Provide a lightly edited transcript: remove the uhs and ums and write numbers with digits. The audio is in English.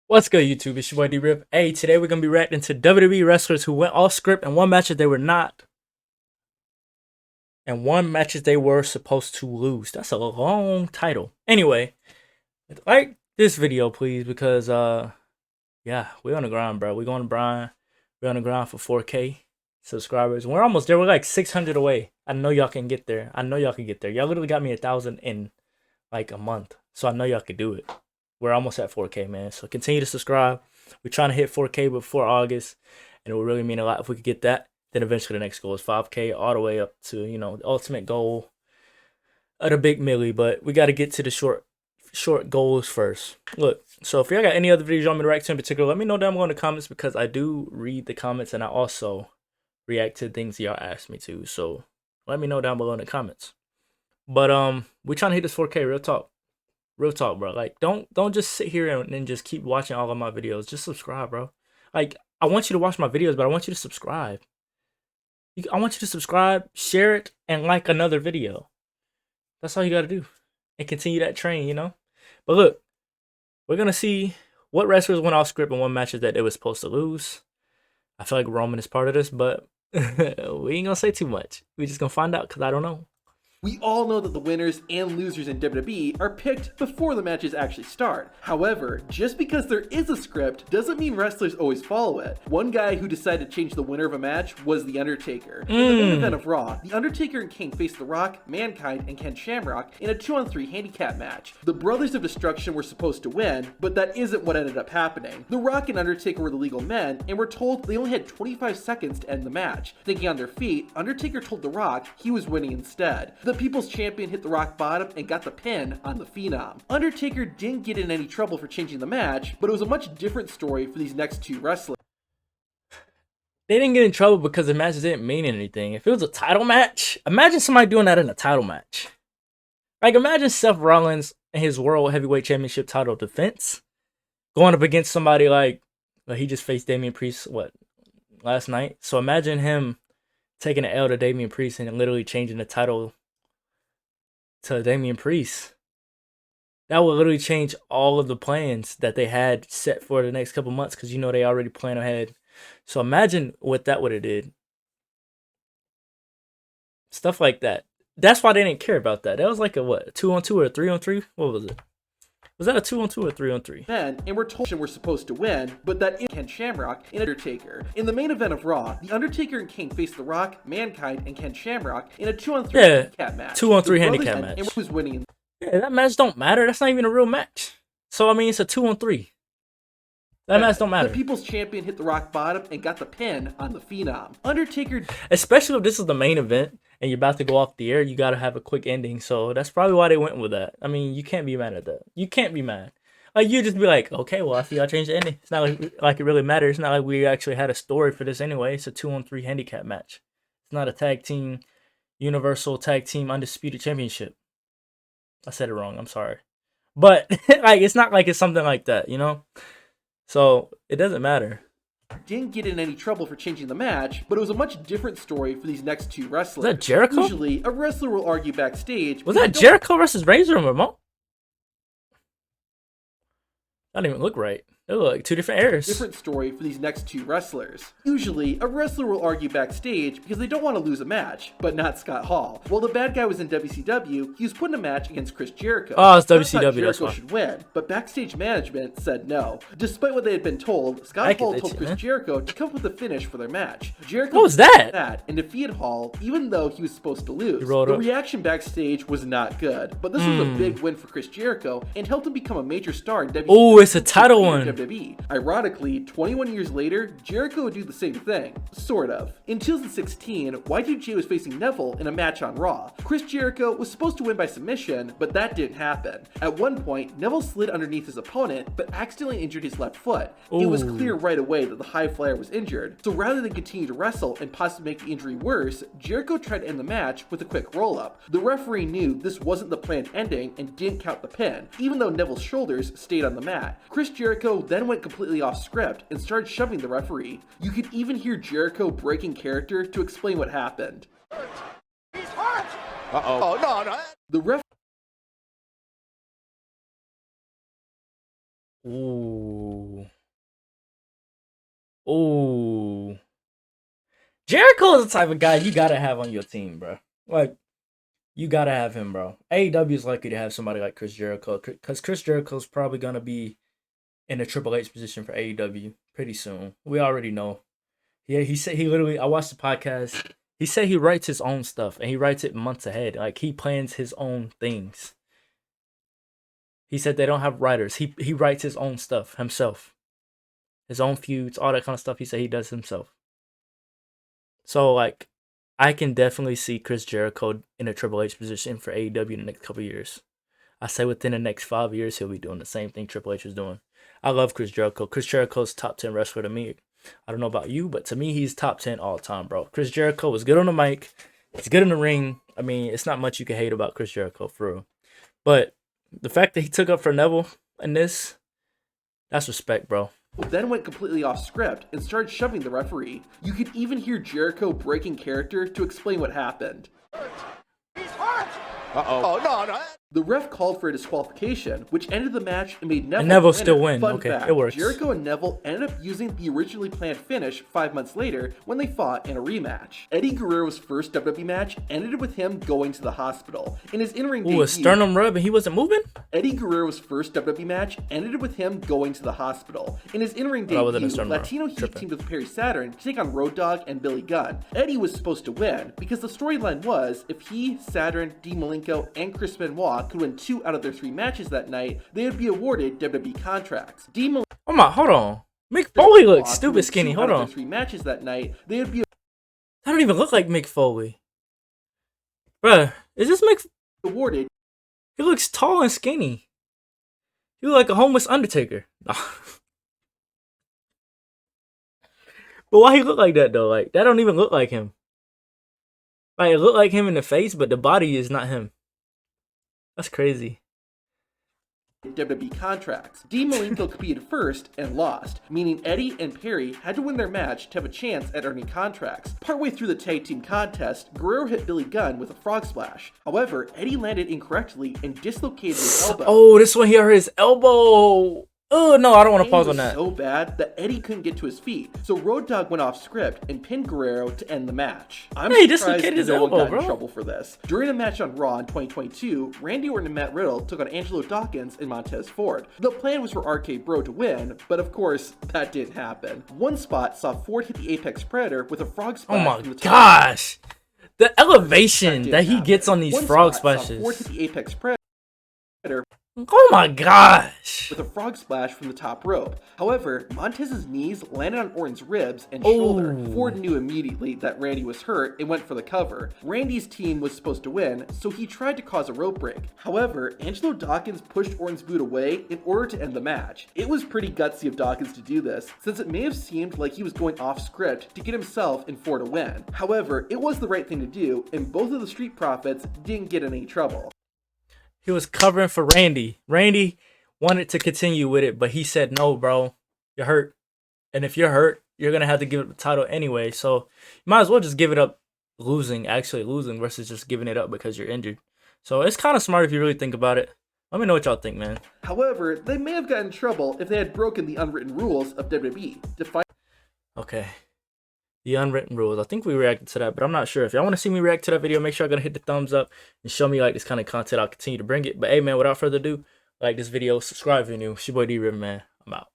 What's good, YouTube? It's your boy D-Rip. Hey, today we're going to be reacting to WWE wrestlers who went off script and won matches they were not, and won matches they were supposed to lose. That's a long title. Anyway, like this video, please, because, yeah, we're on the grind, bro. We're going to grind. We're on the grind for 4K subscribers. We're almost there. We're like 600 away. I know y'all can get there. I know y'all can get there. Y'all literally got me 1,000 in like a month. So I know y'all can do it. We're almost at 4K, man. So continue to subscribe. We're trying to hit 4K before August, and it would really mean a lot if we could get that. Then eventually the next goal is 5K, all the way up to, the ultimate goal of the big millie. But we got to get to the short goals first. Look, so if y'all got any other videos you want me to react to in particular, let me know down below in the comments, because I do read the comments and I also react to things y'all ask me to. So let me know down below in the comments. But we're trying to hit this 4K. Real talk, bro. Like, don't just sit here and just keep watching all of my videos. Just subscribe, bro. Like, I want you to watch my videos, but I want you to subscribe. I want you to subscribe, share it, and like another video. That's all you gotta do, and continue that train, But look, we're gonna see what wrestlers went off script and won matches that they were supposed to lose. I feel like Roman is part of this, but we ain't gonna say too much. We just gonna find out, because I don't know. We all know that the winners and losers in WWE are picked before the matches actually start. However, just because there is a script doesn't mean wrestlers always follow it. One guy who decided to change the winner of a match was The Undertaker. In the main event of Raw, The Undertaker and Kane faced The Rock, Mankind, and Ken Shamrock in a 2-on-3 handicap match. The Brothers of Destruction were supposed to win, but that isn't what ended up happening. The Rock and Undertaker were the legal men, and were told they only had 25 seconds to end the match. Thinking on their feet, Undertaker told The Rock he was winning instead. The People's Champion hit the rock bottom and got the pin on the Phenom. Undertaker didn't get in any trouble for changing the match, but it was a much different story for these next two wrestlers. They didn't get in trouble because the matches didn't mean anything. If it was a title match, imagine somebody doing that in a title match. Like, imagine Seth Rollins and his World Heavyweight Championship title defense going up against somebody like, well, he just faced Damian Priest, last night? So imagine him taking an L to Damian Priest and literally changing the title to Damian Priest. That would literally change all of the plans that they had set for the next couple months, because they already plan ahead. So imagine what that would have did. Stuff like that. That's why they didn't care about that. That was like a 2-on-2 or a 3-on-3? What was it? Was that a 2-on-2 or 3-on-3? Men, and we're told we're supposed to win, but that is Ken Shamrock and Undertaker. In the main event of Raw, The Undertaker and Kane faced The Rock, Mankind, and Ken Shamrock in a 2-on-3 handicap match. 2-on-3 handicap match. And who's winning? Yeah, that match don't matter. That's not even a real match. So, I mean, it's a 2-on-3. That match don't matter. The People's Champion hit the rock bottom and got the pin on the Phenom. Undertaker, especially if this is the main event and you're about to go off the air, you gotta have a quick ending. So that's probably why they went with that. I mean, you can't be mad at that. You can't be mad. Like, you just be like, okay, well, I see y'all changed the ending. It's not like it really matters. It's not like we actually had a story for this anyway. It's a 2-on-3 handicap match. It's not a tag team, universal tag team undisputed championship. I said it wrong. I'm sorry. But like, it's not like it's something like that, So it doesn't matter. Didn't get in any trouble for changing the match, but it was a much different story for these next two wrestlers. Was that Jericho? Usually, a wrestler will argue backstage. Was that Jericho versus Razor Ramon? That didn't even look right. They look like two different eras. Different story for these next two wrestlers. Usually, a wrestler will argue backstage because they don't want to lose a match, but not Scott Hall. While the bad guy was in WCW, he was put in a match against Chris Jericho. Oh, it's WCW, Jericho that's why. should win, but backstage management said no. Despite what they had been told, Scott Hall told Chris Jericho to come up with a finish for their match. Jericho what was that? And defeated Hall, even though he was supposed to lose. The up. reaction backstage was not good, but this was a big win for Chris Jericho and helped him become a major star in WWE. Oh, it's a title one. WWE. Ironically, 21 years later, Jericho would do the same thing. Sort of. In 2016, Y2J was facing Neville in a match on Raw. Chris Jericho was supposed to win by submission, but that didn't happen. At one point, Neville slid underneath his opponent, but accidentally injured his left foot. Ooh. It was clear right away that the high flyer was injured, so rather than continue to wrestle and possibly make the injury worse, Jericho tried to end the match with a quick roll-up. The referee knew this wasn't the planned ending and didn't count the pin, even though Neville's shoulders stayed on the mat. Chris Jericho then went completely off script and started shoving the referee. You could even hear Jericho breaking character to explain what happened. He's hurt! Uh-oh. Oh, no. The ref Ooh. Ooh. Jericho is the type of guy you gotta have on your team, bro. Like, you gotta have him, bro. AEW is lucky to have somebody like Chris Jericho, because Chris Jericho's probably gonna be in a Triple H position for AEW pretty soon. We already know. Yeah, he said he literally. I watched the podcast. He said he writes his own stuff and he writes it months ahead. Like, he plans his own things. He said they don't have writers. He writes his own stuff himself. His own feuds, all that kind of stuff. He said he does himself. So, like, I can definitely see Chris Jericho in a Triple H position for AEW in the next couple of years. I say within the next 5 years, he'll be doing the same thing Triple H is doing. I love Chris Jericho. Chris Jericho's top 10 wrestler to me. I don't know about you, but to me, he's top 10 all time, bro. Chris Jericho was good on the mic. He's good in the ring. I mean, it's not much you can hate about Chris Jericho, for real. But the fact that he took up for Neville in this, that's respect, bro. Then went completely off script and started shoving the referee. You could even hear Jericho breaking character to explain what happened. He's hurt! Uh-oh. Oh, no. The ref called for a disqualification, which ended the match and made Neville, and Neville still win. Fun Okay, fact, it works. Jericho and Neville ended up using the originally planned finish 5 months later when they fought in a rematch. Eddie Guerrero's first WWE match ended with him going to the hospital. In his in-ring debut, a sternum rub and he wasn't moving? Eddie Guerrero's first WWE match ended with him going to the hospital. In his in-ring debut, Latino Heat teamed with Perry Saturn to take on Road Dogg and Billy Gunn. Eddie was supposed to win because the storyline was if he, Saturn, Dean Malenko, and Chris Benoit could win 2 out of their 3 matches that night, they would be awarded WWE contracts. Hold on. Mick Foley looks stupid skinny. Hold on. 3 matches that night, they would be. I don't even look like Mick Foley. Bruh, is this Mick awarded? He looks tall and skinny. You look like a homeless Undertaker. But why he look like that though? Like, that don't even look like him. Like, it look like him in the face, but the body is not him. That's crazy. WWE contracts. Dean Malenko competed first and lost, meaning Eddie and Perry had to win their match to have a chance at earning contracts. Partway through the tag team contest, Guerrero hit Billy Gunn with a frog splash. However, Eddie landed incorrectly and dislocated his elbow. Oh, this one he hurt his elbow. Oh, no, I don't want to pause on that. So bad that Eddie couldn't get to his feet, so Road Dogg went off script and pinned Guerrero to end the match. I'm surprised his no elbow, one got in trouble for this. During a match on Raw in 2022, Randy Orton and Matt Riddle took on Angelo Dawkins and Montez Ford. The plan was for RK Bro to win, but of course, that didn't happen. One spot saw Ford hit the Apex Predator with a frog splash. Oh my gosh! The elevation that he gets on these frog splashes. Ford hit the Apex Predator. Oh my gosh! With a frog splash from the top rope. However, Montez's knees landed on Orton's ribs and shoulder. Ford knew immediately that Randy was hurt and went for the cover. Randy's team was supposed to win, so he tried to cause a rope break. However, Angelo Dawkins pushed Orton's boot away in order to end the match. It was pretty gutsy of Dawkins to do this, since it may have seemed like he was going off script to get himself and Ford a win. However, it was the right thing to do, and both of the Street Profits didn't get in any trouble. He was covering for Randy. Randy wanted to continue with it, but he said, no, bro, you're hurt. And if you're hurt, you're going to have to give up the title anyway. So you might as well just give it up actually losing versus just giving it up because you're injured. So it's kind of smart if you really think about it. Let me know what y'all think, man. However, they may have gotten in trouble if they had broken the unwritten rules of WWE. Okay. The unwritten rules. I think we reacted to that, but I'm not sure. If y'all want to see me react to that video, make sure y'all gonna hit the thumbs up and show me like this kind of content. I'll continue to bring it. But hey, man, without further ado, like this video, subscribe if you're new. It's your boy D-River, man. I'm out.